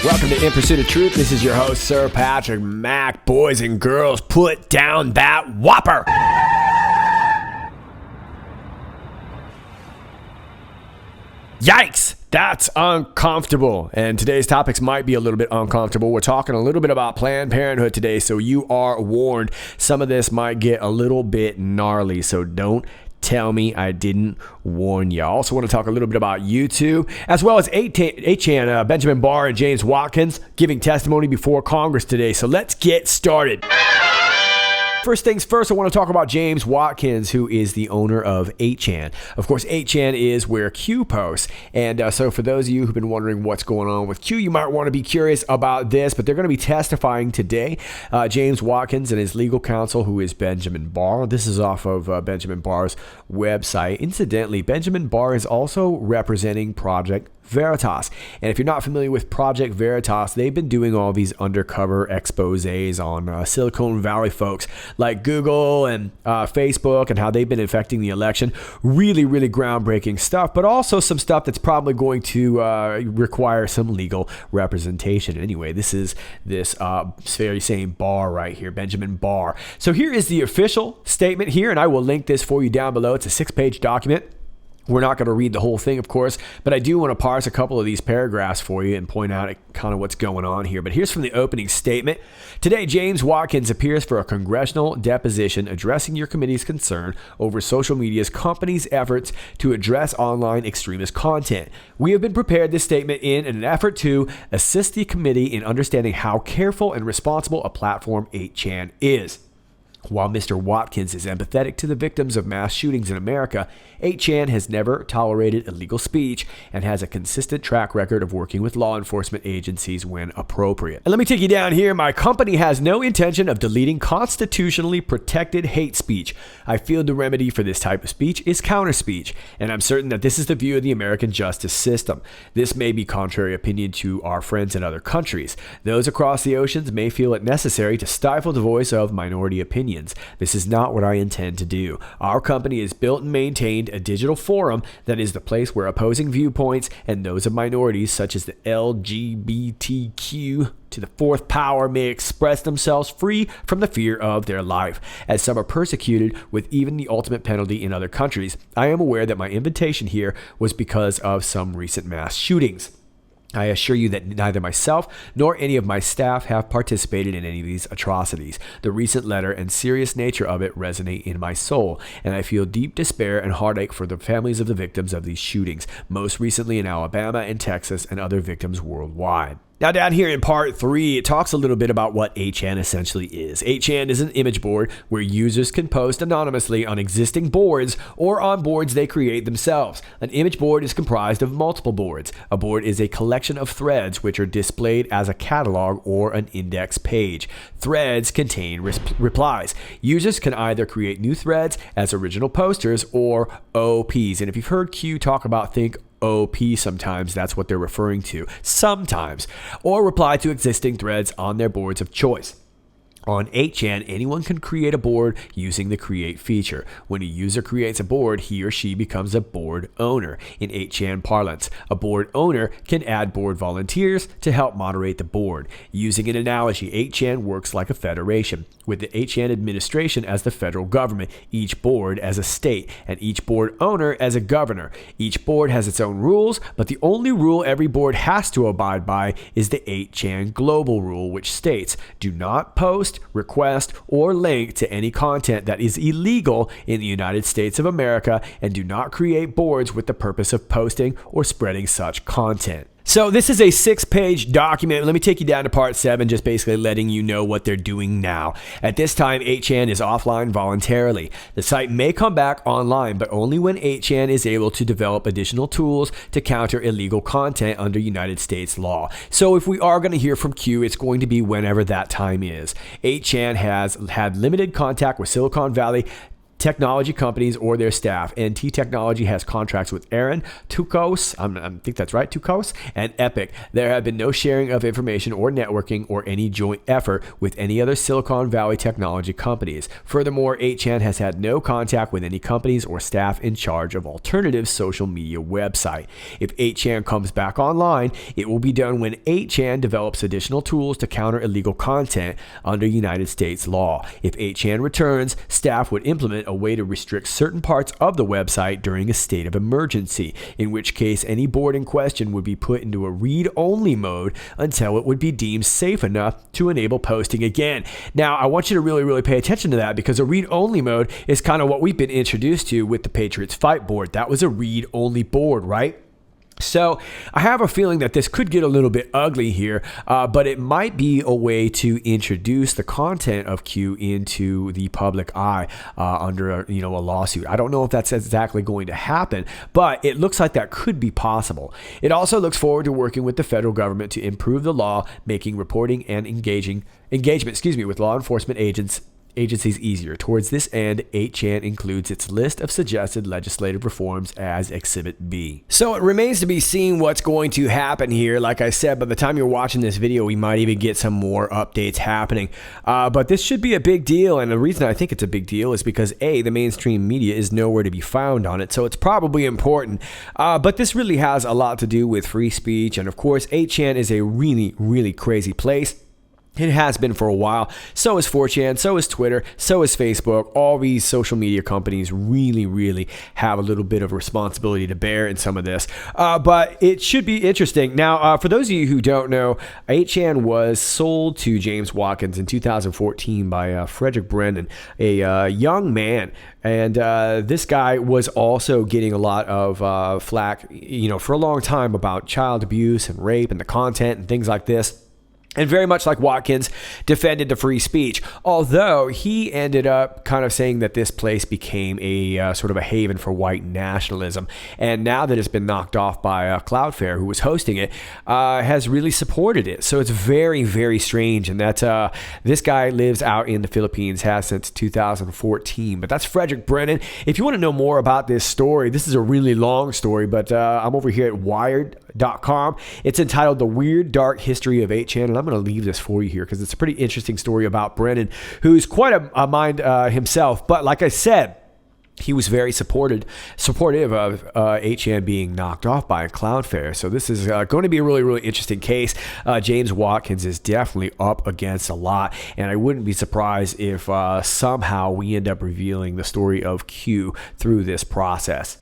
Welcome to In Pursuit of Truth. This is your host, Sir Patrick Mack. Boys and girls, put down that whopper. Yikes, that's uncomfortable. And today's topics might be a little bit uncomfortable. We're talking a little bit about Planned Parenthood today, so you are warned. Some of this might get a little bit gnarly, so don't tell me I didn't warn you. I also want to talk a little bit about YouTube, as well as 8chan, Benjamin Barr and James Watkins giving testimony before Congress today. So let's get started. First things first, I want to talk about James Watkins, who is the owner of 8chan. Of course, 8chan is where Q posts. And so for those of you who've been wondering what's going on with Q, you might want to be curious about this, but they're going to be testifying today. James Watkins and his legal counsel, who is Benjamin Barr. This is off of Benjamin Barr's website. Incidentally, Benjamin Barr is also representing Project Veritas. And if you're not familiar with Project Veritas, they've been doing all these undercover exposés on Silicon Valley folks like Google and Facebook and how they've been affecting the election. Really, really groundbreaking stuff, but also some stuff that's probably going to require some legal representation. Anyway, this is this very same Barr right here, Benjamin Barr. So here is the official statement here, and I will link this for you down below. It's a 6-page document. We're not going to read the whole thing, of course, but I do want to parse a couple of these paragraphs for you and point out kind of what's going on here. But here's from the opening statement. Today, James Watkins appears for a congressional deposition addressing your committee's concern over social media's company's efforts to address online extremist content. We have been prepared this statement in an effort to assist the committee in understanding how careful and responsible a platform 8chan is. While Mr. Watkins is empathetic to the victims of mass shootings in America, 8chan has never tolerated illegal speech and has a consistent track record of working with law enforcement agencies when appropriate. And let me take you down here. My company has no intention of deleting constitutionally protected hate speech. I feel the remedy for this type of speech is counter speech, and I'm certain that this is the view of the American justice system. This may be contrary opinion to our friends in other countries. Those across the oceans may feel it necessary to stifle the voice of minority opinions. This is not what I intend to do. Our company has built and maintained a digital forum that is the place where opposing viewpoints and those of minorities such as the LGBTQ to the fourth power may express themselves free from the fear of their life. As some are persecuted with even the ultimate penalty in other countries, I am aware that my invitation here was because of some recent mass shootings. I assure you that neither myself nor any of my staff have participated in any of these atrocities. The recent letter and serious nature of it resonate in my soul, and I feel deep despair and heartache for the families of the victims of these shootings, most recently in Alabama and Texas and other victims worldwide. Now down here in part 3, it talks a little bit about what 8chan essentially is. 8chan is an image board where users can post anonymously on existing boards or on boards they create themselves. An image board is comprised of multiple boards. A board is a collection of threads which are displayed as a catalog or an index page. Threads contain replies. Users can either create new threads as original posters or OPs. And if you've heard Q talk about think OP sometimes, that's what they're referring to. Sometimes. Or reply to existing threads on their boards of choice. On 8chan, anyone can create a board using the create feature. When a user creates a board, he or she becomes a board owner. In 8chan parlance, a board owner can add board volunteers to help moderate the board. Using an analogy, 8chan works like a federation, with the 8chan administration as the federal government, each board as a state, and each board owner as a governor. Each board has its own rules, but the only rule every board has to abide by is the 8chan global rule, which states, do not post, request, or link to any content that is illegal in the United States of America, and do not create boards with the purpose of posting or spreading such content. So this is a 6-page document. Let me take you down to part 7, just basically letting you know what they're doing now. At this time, 8chan is offline voluntarily. The site may come back online, but only when 8chan is able to develop additional tools to counter illegal content under United States law. So if we are going to hear from Q, it's going to be whenever that time is. 8chan has had limited contact with Silicon Valley technology companies or their staff. NT Technology has contracts with Aaron, Tucson, I think that's right, Tucson, and Epic. There have been no sharing of information or networking or any joint effort with any other Silicon Valley technology companies. Furthermore, 8chan has had no contact with any companies or staff in charge of alternative social media website. If 8chan comes back online, it will be done when 8chan develops additional tools to counter illegal content under United States law. If 8chan returns, staff would implement a way to restrict certain parts of the website during a state of emergency, in which case any board in question would be put into a read-only mode until it would be deemed safe enough to enable posting again. Now, I want you to really pay attention to that, because a read-only mode is kind of what we've been introduced to with the Patriots Fight board. That was a read-only board, right? So I have a feeling that this could get a little bit ugly here, but it might be a way to introduce the content of Q into the public eye under a lawsuit. I don't know if that's exactly going to happen, but it looks like that could be possible. It also looks forward to working with the federal government to improve the law, making reporting and engagement with law enforcement agencies easier. Towards this end, 8chan includes its list of suggested legislative reforms as Exhibit B. So it remains to be seen what's going to happen here. Like I said, by the time you're watching this video, we might even get some more updates happening. But this should be a big deal, and the reason I think it's a big deal is because A, the mainstream media is nowhere to be found on it, so it's probably important. But this really has a lot to do with free speech, and of course, 8chan is a really crazy place. It has been for a while. So is 4chan, so is Twitter, so is Facebook. All these social media companies really have a little bit of responsibility to bear in some of this. But it should be interesting. Now, for those of you who don't know, 8chan was sold to James Watkins in 2014 by Frederick Brennan, a young man. And this guy was also getting a lot of flack, for a long time about child abuse and rape and the content and things like this. And very much like Watkins, defended the free speech, although he ended up kind of saying that this place became a sort of a haven for white nationalism. And now that it's been knocked off by Cloudflare, who was hosting it, has really supported it. So it's very strange. And that this guy lives out in the Philippines, has since 2014. But that's Frederick Brennan. If you want to know more about this story, this is a really long story, but I'm over here at Wired.com. It's entitled The Weird Dark History of 8chan, and I'm going to leave this for you here because it's a pretty interesting story about Brennan, who's quite a mind himself. But like I said, he was very supportive of 8chan being knocked off by Cloudflare. So this is going to be a really interesting case. James Watkins is definitely up against a lot, and I wouldn't be surprised if somehow we end up revealing the story of Q through this process.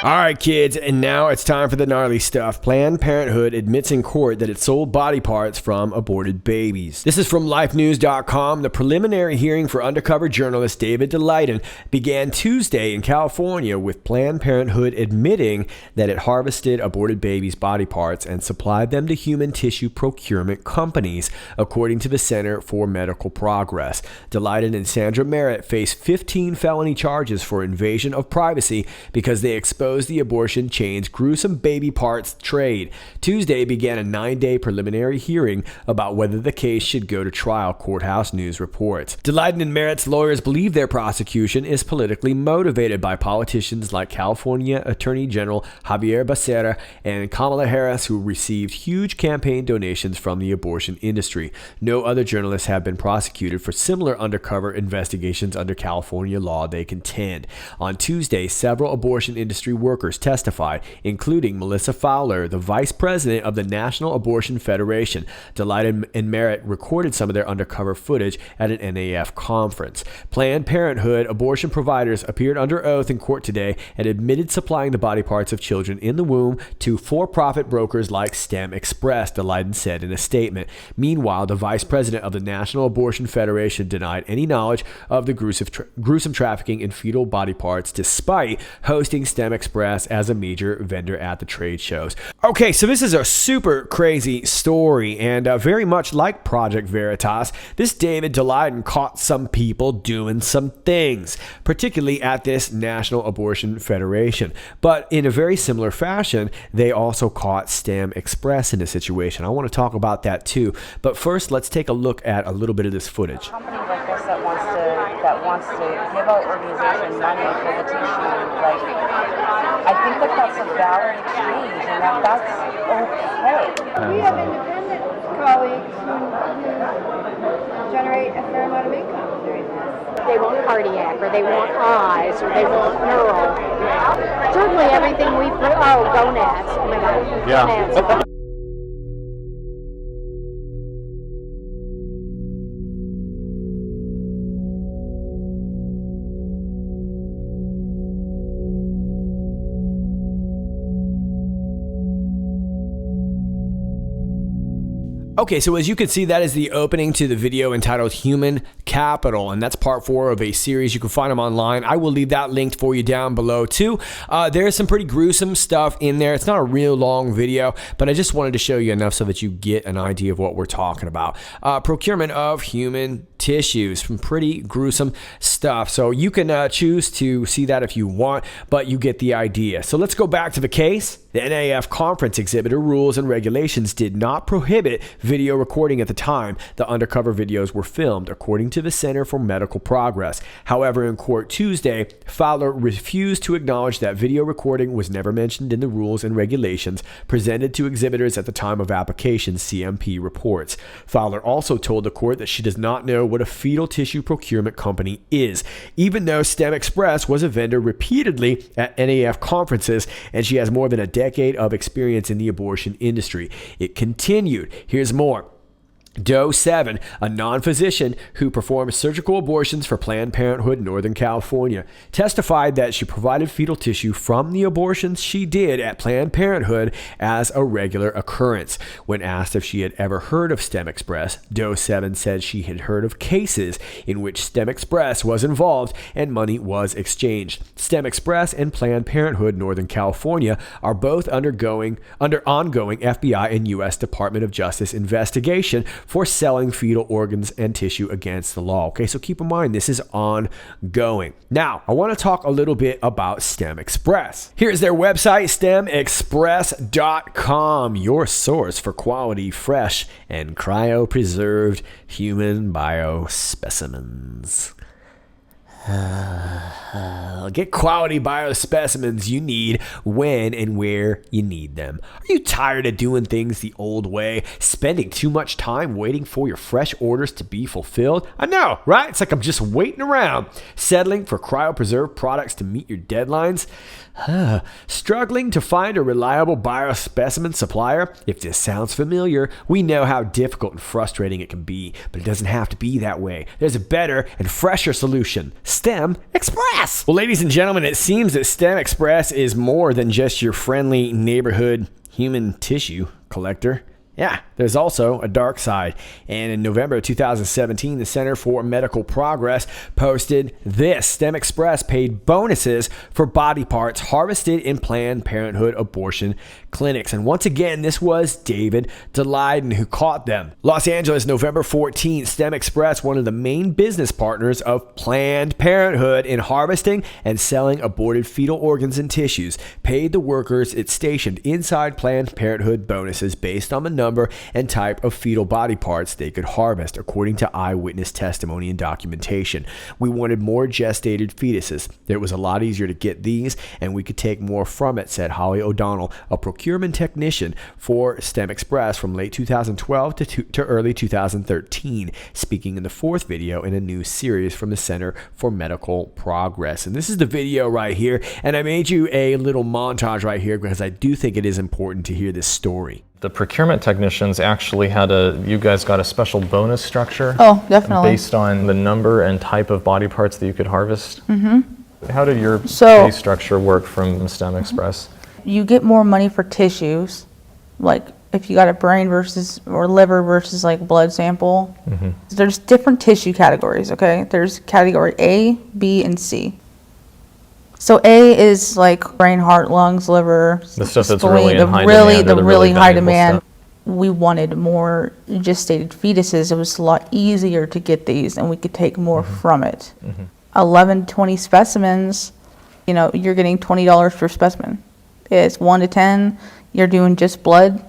All right, kids, and now it's time for the gnarly stuff. Planned Parenthood admits in court that it sold body parts from aborted babies. This is from lifenews.com. The preliminary hearing for undercover journalist David DeLayden began Tuesday in California, with Planned Parenthood admitting that it harvested aborted babies' body parts and supplied them to human tissue procurement companies, according to the Center for Medical Progress. DeLayden and Sandra Merritt face 15 felony charges for invasion of privacy because they exposed the abortion chain's gruesome baby parts trade. Tuesday began a 9-day preliminary hearing about whether the case should go to trial, Courthouse News reports. DeLayden and Merritt's lawyers believe their prosecution is politically motivated by politicians like California Attorney General Javier Becerra and Kamala Harris, who received huge campaign donations from the abortion industry. No other journalists have been prosecuted for similar undercover investigations under California law, they contend. On Tuesday, several abortion industry workers testified, including Melissa Fowler, the vice president of the National Abortion Federation. DeLayden and Merritt recorded some of their undercover footage at an NAF conference. Planned Parenthood abortion providers appeared under oath in court today and admitted supplying the body parts of children in the womb to for-profit brokers like StemX, DeLayden said in a statement. Meanwhile, the vice president of the National Abortion Federation denied any knowledge of the gruesome trafficking in fetal body parts, despite hosting StemX Express as a major vendor at the trade shows. Okay, so this is a super crazy story, and very much like Project Veritas, this David Daleiden caught some people doing some things, particularly at this National Abortion Federation. But in a very similar fashion, they also caught StemX in a situation. I want to talk about that too. But first, let's take a look at a little bit of this footage. A company like this that wants to give out organization money for the tissue, like, I think that's a valid exchange, and that's okay. We have independent colleagues who generate a fair amount of income doing this. They want cardiac, or they want eyes, or they want neural. Certainly everything we put, gonads. Oh my God. Yeah. Gonads. Okay, so as you can see, that is the opening to the video entitled Human Capital, and that's part 4 of a series. You can find them online. I will leave that linked for you down below too. There's some pretty gruesome stuff in there. It's not a real long video, but I just wanted to show you enough so that you get an idea of what we're talking about. Procurement of human tissues, some pretty gruesome stuff. So you can choose to see that if you want, but you get the idea. So let's go back to the case. The NAF conference exhibitor rules and regulations did not prohibit video recording at the time the undercover videos were filmed, according to the Center for Medical Progress. However, in court Tuesday, Fowler refused to acknowledge that video recording was never mentioned in the rules and regulations presented to exhibitors at the time of application, CMP reports. Fowler also told the court that she does not know what a fetal tissue procurement company is, even though StemX was a vendor repeatedly at NAF conferences, and she has more than a decade of experience in the abortion industry. It continued. Here's more. Doe 7, a non-physician who performs surgical abortions for Planned Parenthood Northern California, testified that she provided fetal tissue from the abortions she did at Planned Parenthood as a regular occurrence. When asked if she had ever heard of StemX, Doe 7 said she had heard of cases in which StemX was involved and money was exchanged. StemX and Planned Parenthood Northern California are both under ongoing FBI and U.S. Department of Justice investigation for selling fetal organs and tissue against the law. Okay, so keep in mind, this is ongoing. Now, I want to talk a little bit about StemX. Here's their website, StemXpress.com, your source for quality, fresh, and cryopreserved human biospecimens. Get quality biospecimens you need when and where you need them. Are you tired of doing things the old way, spending too much time waiting for your fresh orders to be fulfilled? I know, right? It's like I'm just waiting around, settling for cryopreserved products to meet your deadlines. Struggling to find a reliable biospecimen supplier? If this sounds familiar, we know how difficult and frustrating it can be, but it doesn't have to be that way. There's a better and fresher solution, StemX. Well, ladies and gentlemen, it seems that StemX is more than just your friendly neighborhood human tissue collector. Yeah, there's also a dark side. And in November 2017, the Center for Medical Progress posted this. StemX paid bonuses for body parts harvested in Planned Parenthood abortion clinics. And once again, this was David Daleiden who caught them. Los Angeles, November 14th, StemX, one of the main business partners of Planned Parenthood in harvesting and selling aborted fetal organs and tissues, paid the workers it stationed inside Planned Parenthood bonuses based on the number and type of fetal body parts they could harvest, according to eyewitness testimony and documentation. We wanted more gestated fetuses. It was a lot easier to get these, and we could take more from it, said Holly O'Donnell, a procurement technician for StemX from late 2012 to early 2013, speaking in the 4th video in a new series from the Center for Medical Progress. And this is the video right here, and I made you a little montage right here because I do think it is important to hear this story. The procurement technicians actually you guys got a special bonus structure. Oh, definitely. Based on the number and type of body parts that you could harvest. Mm-hmm. How did your pay structure work from StemX? You get more money for tissues, like if you got a brain or liver versus like blood sample. Mm-hmm. There's different tissue categories, okay? There's category A, B, and C. So A is like brain, heart, lungs, liver, The stuff that's spleen, really in high really, demand, or the the really really high valuable demand. stuff. We wanted more gestated fetuses. It was a lot easier to get these, and we could take more from it. 11, 20 specimens, you know, you're getting $20 per specimen. It's 1 to 10, you're doing just blood,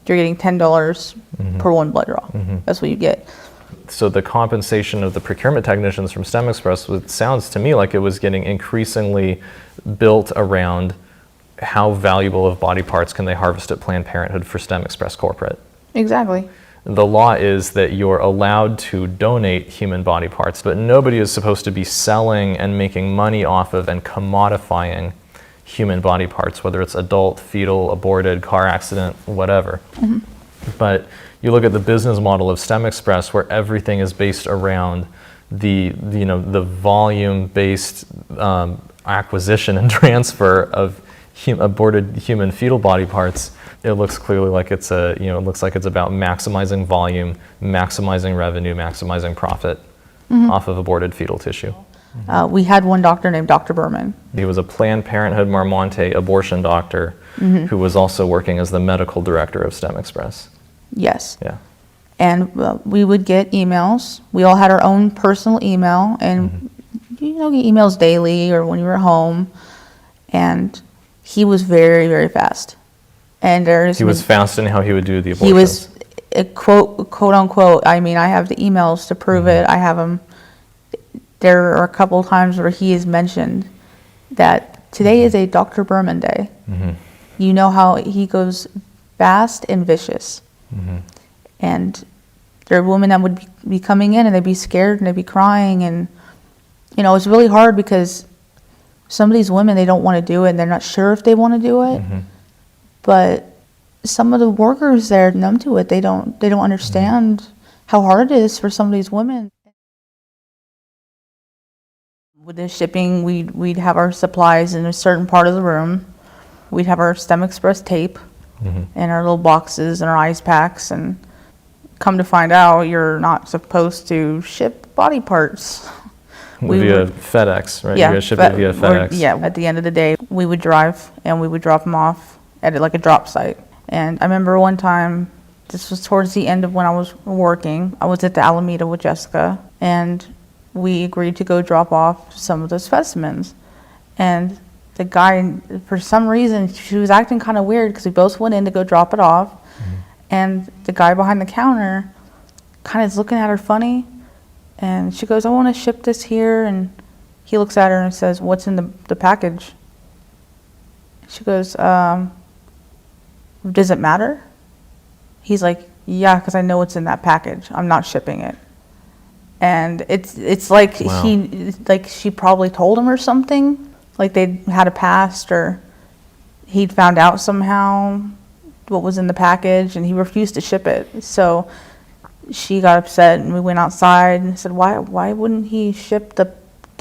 you're getting $10 per one blood draw. That's what you get. So the compensation of the procurement technicians from StemX, it sounds to me like it was getting increasingly built around how valuable of body parts can they harvest at Planned Parenthood for StemX corporate. Exactly. The law is that you're allowed to donate human body parts, but nobody is supposed to be selling and making money off of and commodifying human body parts, whether it's adult, fetal, aborted, car accident, whatever. But you look at the business model of StemX, where everything is based around the volume-based acquisition and transfer of aborted human fetal body parts. It looks clearly like it's it looks like it's about maximizing volume, maximizing revenue, maximizing profit off of aborted fetal tissue. We had one doctor named Dr. Berman. He was a Planned Parenthood Marmonte abortion doctor who was also working as the medical director of StemX. Yes. Yeah. And we would get emails. We all had our own personal email, and you know, get emails daily or when you were home. And he was very, very fast. And He was fast in how he would do the abortions. He was quote unquote. I mean, I have the emails to prove it. I have them. There are a couple of times where he has mentioned that today is a Dr. Berman day. You know how he goes fast and vicious. And there are women that would be coming in and they'd be scared and they'd be crying, and you know, it's really hard because some of these women, they don't want to do it and they're not sure if they want to do it. But some of the workers there are numb to it. They don't understand how hard it is for some of these women. With the shipping, we'd have our supplies in a certain part of the room. We'd have our StemX tape and our little boxes and our ice packs, and come to find out, you're not supposed to ship body parts. Via FedEx, right? Yeah, you guys ship it via FedEx. Yeah, at the end of the day, we would drive and we would drop them off at like a drop site. And I remember one time, this was towards the end of when I was working, I was at the Alameda with Jessica, and we agreed to go drop off some of the specimens. And the guy, for some reason, she was acting kind of weird because we both went in to go drop it off. And the guy behind the counter kind of is looking at her funny. And she goes, I want to ship this here. And he looks at her and says, what's in the package? She goes, does it matter? He's like, yeah, because I know what's in that package. I'm not shipping it. And it's like she probably told him or something. Like they had a past, or he'd found out somehow what was in the package, and he refused to ship it. So she got upset, and we went outside and said, why wouldn't he ship the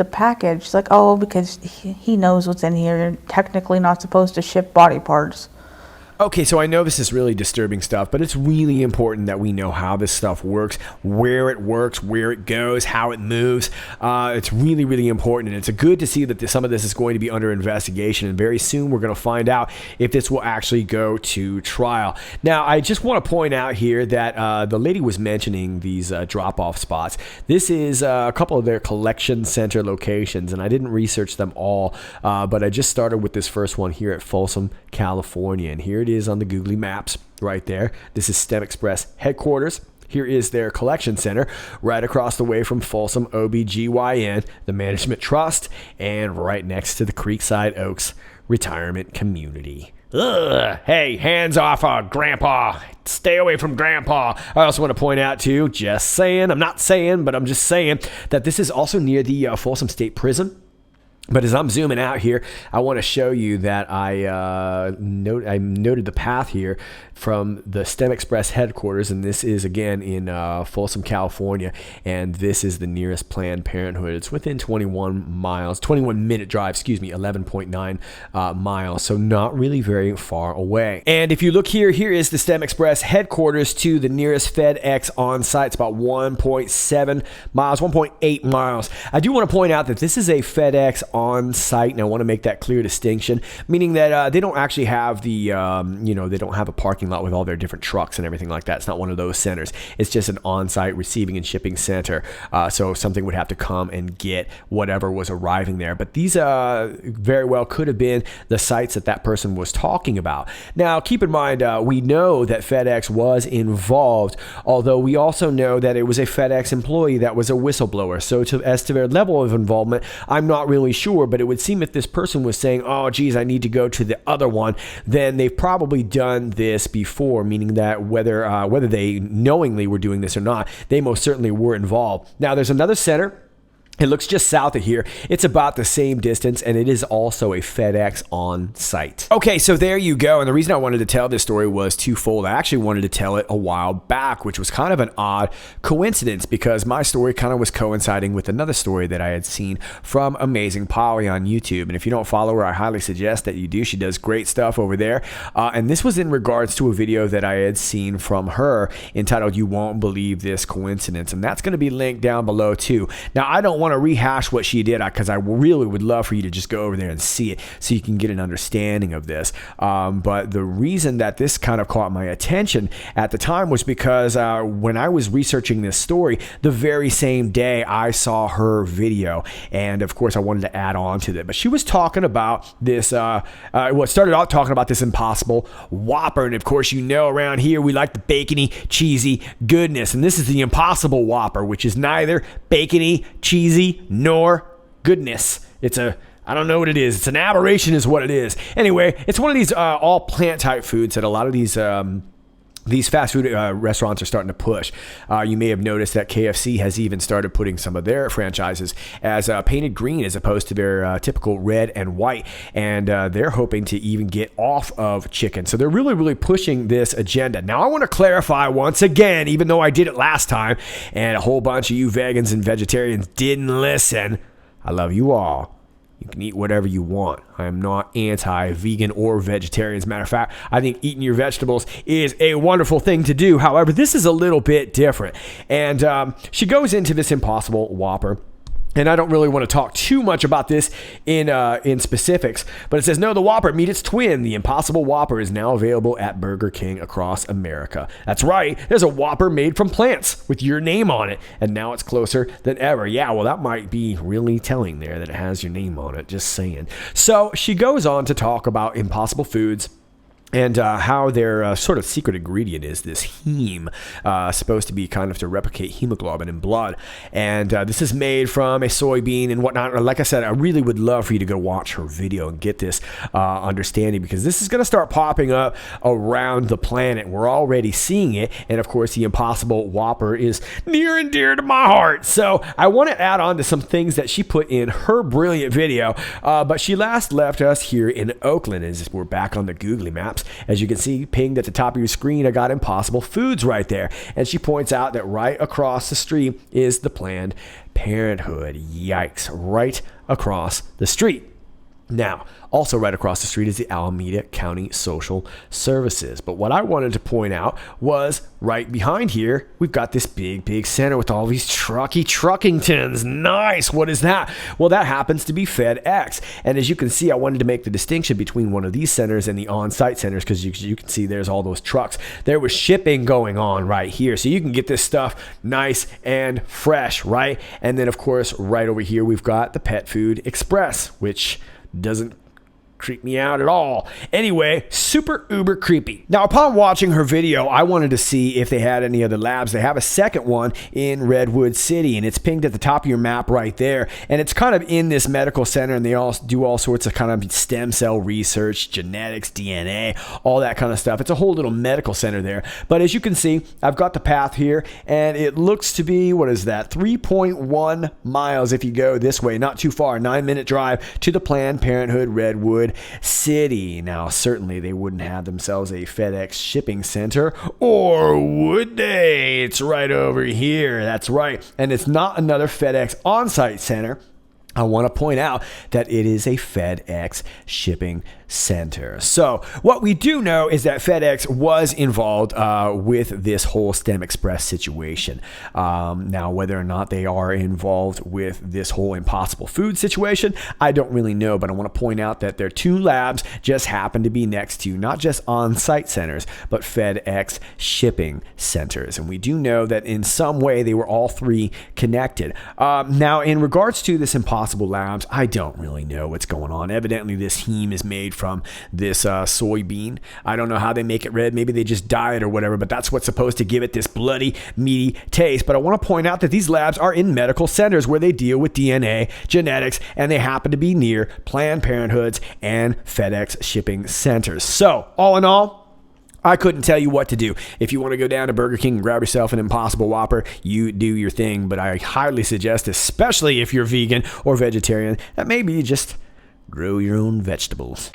package? She's like, oh, because he knows what's in here. You're technically not supposed to ship body parts. Okay, so I know this is really disturbing stuff, but it's really important that we know how this stuff works, where it goes, how it moves. It's really, really important, and it's good to see that some of this is going to be under investigation, and very soon we're going to find out if this will actually go to trial. Now, I just want to point out here that the lady was mentioning these drop-off spots. This is a couple of their collection center locations, and I didn't research them all, but I just started with this first one here at Folsom, California, and here it is on the Googly Maps right there. This is StemX headquarters. Here is their collection center right across the way from Folsom OBGYN, the Management Trust, and right next to the Creekside Oaks Retirement Community. Ugh, hey, hands off of Grandpa. Stay away from Grandpa. I also want to point out too, just saying, I'm not saying, but I'm just saying that this is also near the Folsom State Prison. But as I'm zooming out here, I want to show you that I noted the path here from the StemX headquarters, and this is again in Folsom, California, and this is the nearest Planned Parenthood. It's within 21 minute drive, 11.9 miles, so not really very far away. And if you look here is the StemX headquarters to the nearest FedEx on site. It's about 1.7 miles, 1.8 miles. I do want to point out that this is a FedEx on-site, and I want to make that clear distinction, meaning that they don't actually have the, they don't have a parking lot with all their different trucks and everything like that. It's not one of those centers. It's just an on-site receiving and shipping center. So something would have to come and get whatever was arriving there. But these very well could have been the sites that person was talking about. Now, keep in mind, we know that FedEx was involved, although we also know that it was a FedEx employee that was a whistleblower. So as to their level of involvement, I'm not really sure, but it would seem if this person was saying, oh, geez, I need to go to the other one, then they've probably done this before, meaning that whether they knowingly were doing this or not, they most certainly were involved. Now, there's another center. It looks just south of here. It's about the same distance, and it is also a FedEx on site. Okay, so there you go. And the reason I wanted to tell this story was twofold. I actually wanted to tell it a while back, which was kind of an odd coincidence because my story kind of was coinciding with another story that I had seen from Amazing Polly on YouTube. And if you don't follow her, I highly suggest that you do. She does great stuff over there. And this was in regards to a video that I had seen from her entitled, "You Won't Believe This Coincidence." And that's going to be linked down below too. Now, I don't want to rehash what she did because I really would love for you to just go over there and see it so you can get an understanding of this. But the reason that this kind of caught my attention at the time was because when I was researching this story, the very same day I saw her video, and of course I wanted to add on to that. But she was talking about this, started out talking about this Impossible Whopper, and of course you know around here we like the bacony, cheesy goodness, and this is the Impossible Whopper, which is neither bacony, cheesy, nor goodness. I don't know what it is. It's an aberration is what it is. Anyway, it's one of these all plant type foods that a lot of these fast food restaurants are starting to push. You may have noticed that KFC has even started putting some of their franchises as painted green as opposed to their typical red and white. And they're hoping to even get off of chicken. So they're really, really pushing this agenda. Now, I want to clarify once again, even though I did it last time and a whole bunch of you vegans and vegetarians didn't listen, I love you all. You can eat whatever you want. I am not anti-vegan or vegetarian. As a matter of fact, I think eating your vegetables is a wonderful thing to do. However, this is a little bit different. And she goes into this Impossible Whopper. And I don't really want to talk too much about this in specifics, but it says, no, the Whopper meet its twin. The Impossible Whopper is now available at Burger King across America. That's right. There's a Whopper made from plants with your name on it, and now it's closer than ever. Yeah, well, that might be really telling there that it has your name on it, just saying. So she goes on to talk about Impossible Foods and how their sort of secret ingredient is this heme, supposed to be kind of to replicate hemoglobin in blood. And this is made from a soybean and whatnot. Like I said, I really would love for you to go watch her video and get this understanding, because this is going to start popping up around the planet. We're already seeing it. And of course, the Impossible Whopper is near and dear to my heart. So I want to add on to some things that she put in her brilliant video. But she last left us here in Oakland, as we're back on the Googly Maps. As you can see, pinged at the top of your screen, I got Impossible Foods right there. And she points out that right across the street is the Planned Parenthood. Yikes, right across the street. Now, also right across the street is the Alameda County Social Services. But what I wanted to point out was right behind here, we've got this big center with all these truckingtons. Nice. What is that? Well, that happens to be FedEx. And as you can see, I wanted to make the distinction between one of these centers and the on-site centers, because you can see there's all those trucks. There was shipping going on right here. So you can get this stuff nice and fresh, right? And then, of course, right over here, we've got the Pet Food Express, which doesn't creep me out at all. Anyway, super uber creepy. Now, upon watching her video, I wanted to see if they had any other labs. They have a second one in Redwood City, and it's pinged at the top of your map right there. And it's kind of in this medical center, and they all do all sorts of kind of stem cell research, genetics, DNA, all that kind of stuff. It's a whole little medical center there. But as you can see, I've got the path here, and it looks to be, what is that, 3.1 miles if you go this way, not too far, 9-minute drive to the Planned Parenthood Redwood City. Now, certainly they wouldn't have themselves a FedEx shipping center, or would they? It's right over here. That's right. And it's not another FedEx on-site center. I want to point out that it is a FedEx shipping center. So what we do know is that FedEx was involved with this whole StemExpress situation. Now, whether or not they are involved with this whole Impossible Food situation, I don't really know, but I want to point out that their two labs just happen to be next to not just on-site centers, but FedEx shipping centers. And we do know that in some way they were all three connected. Now, in regards to this Impossible Labs, I don't really know what's going on. Evidently, this heme is made from this soybean. I don't know how they make it red. Maybe they just dye it or whatever, but that's what's supposed to give it this bloody, meaty taste. But I want to point out that these labs are in medical centers where they deal with DNA, genetics, and they happen to be near Planned Parenthoods and FedEx shipping centers. So, all in all, I couldn't tell you what to do. If you want to go down to Burger King and grab yourself an Impossible Whopper, you do your thing. But I highly suggest, especially if you're vegan or vegetarian, that maybe you just grow your own vegetables.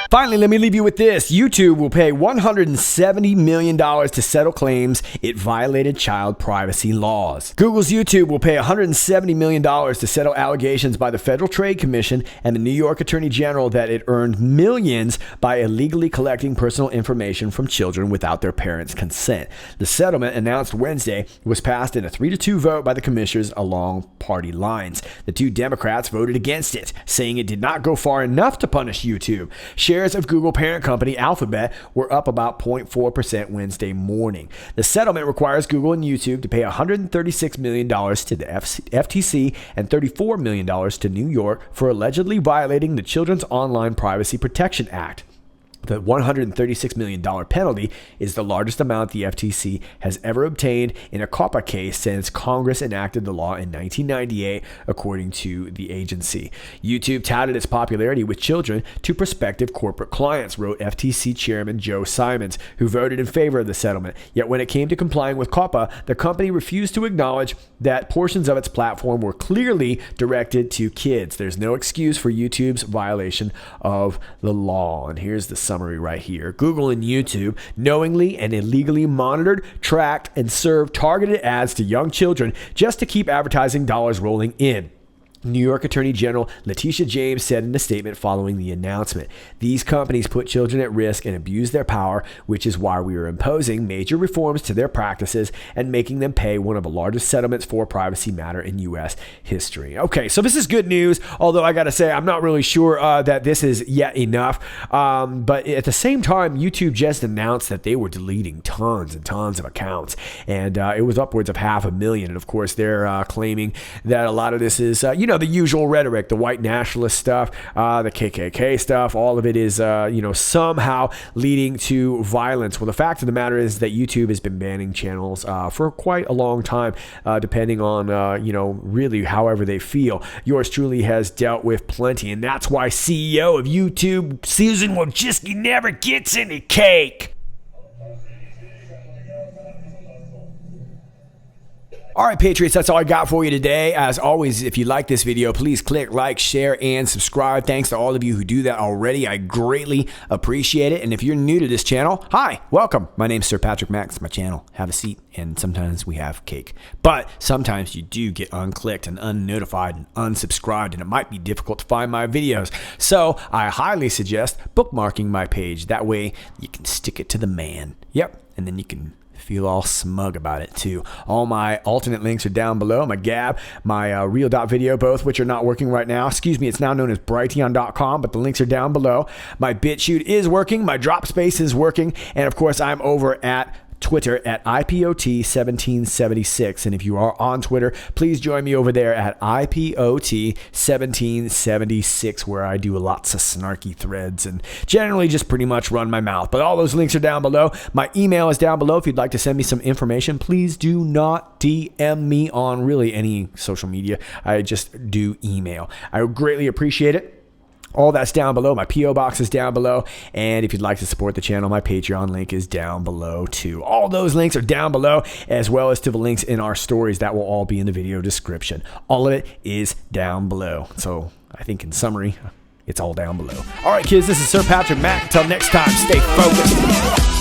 Finally, let me leave you with this. YouTube will pay $170 million to settle claims it violated child privacy laws. Google's YouTube will pay $170 million to settle allegations by the Federal Trade Commission and the New York Attorney General that it earned millions by illegally collecting personal information from children without their parents' consent. The settlement, announced Wednesday, was passed in a 3-2 vote by the commissioners along party lines. The two Democrats voted against it, saying it did not go far enough to punish YouTube. Shares of Google parent company Alphabet were up about 0.4% Wednesday morning. The settlement requires Google and YouTube to pay $136 million to the FTC and $34 million to New York for allegedly violating the Children's Online Privacy Protection Act. The $136 million penalty is the largest amount the FTC has ever obtained in a COPPA case since Congress enacted the law in 1998, according to the agency. YouTube touted its popularity with children to prospective corporate clients, wrote FTC Chairman Joe Simons, who voted in favor of the settlement. Yet when it came to complying with COPPA, the company refused to acknowledge that portions of its platform were clearly directed to kids. There's no excuse for YouTube's violation of the law. And here's the summary right here. Google and YouTube knowingly and illegally monitored, tracked, and served targeted ads to young children just to keep advertising dollars rolling in. New York Attorney General Letitia James said in a statement following the announcement, "These companies put children at risk and abuse their power, which is why we are imposing major reforms to their practices and making them pay one of the largest settlements for privacy matter in U.S. history." Okay, so this is good news, although I got to say I'm not really sure that this is yet enough. But at the same time, YouTube just announced that they were deleting tons and tons of accounts, and it was upwards of 500,000. And of course, they're claiming that a lot of this is, the usual rhetoric, the white nationalist stuff, the KKK stuff, all of it is, somehow leading to violence. Well, the fact of the matter is that YouTube has been banning channels for quite a long time, depending on, really however they feel. Yours truly has dealt with plenty, and that's why CEO of YouTube, Susan Wojcicki, never gets any cake. All right, Patriots, that's all I got for you today. As always, if you like this video, please click like, share, and subscribe. Thanks to all of you who do that already. I greatly appreciate it. And if you're new to this channel, hi, welcome. My name's Sir Patrick Max. It's my channel. Have a seat. And sometimes we have cake. But sometimes you do get unclicked and unnotified and unsubscribed, and it might be difficult to find my videos. So I highly suggest bookmarking my page. That way you can stick it to the man. Yep. And then you can feel all smug about it too. All my alternate links are down below. My Gab, my Real.video, both which are not working right now. Excuse me, it's now known as Brighteon.com, but the links are down below. My BitChute is working. My DropSpace is working. And of course, I'm over at Twitter at IPOT 1776. And if you are on Twitter, please join me over there at IPOT 1776, where I do lots of snarky threads and generally just pretty much run my mouth. But all those links are down below. My email is down below. If you'd like to send me some information, please do not DM me on really any social media. I just do email. I would greatly appreciate it. All that's down below. My P.O. box is down below. And if you'd like to support the channel, my Patreon link is down below too. All those links are down below, as well as to the links in our stories that will all be in the video description. All of it is down below. So I think in summary, it's all down below. All right, kids, this is Sir Patrick Mack. Until next time, stay focused.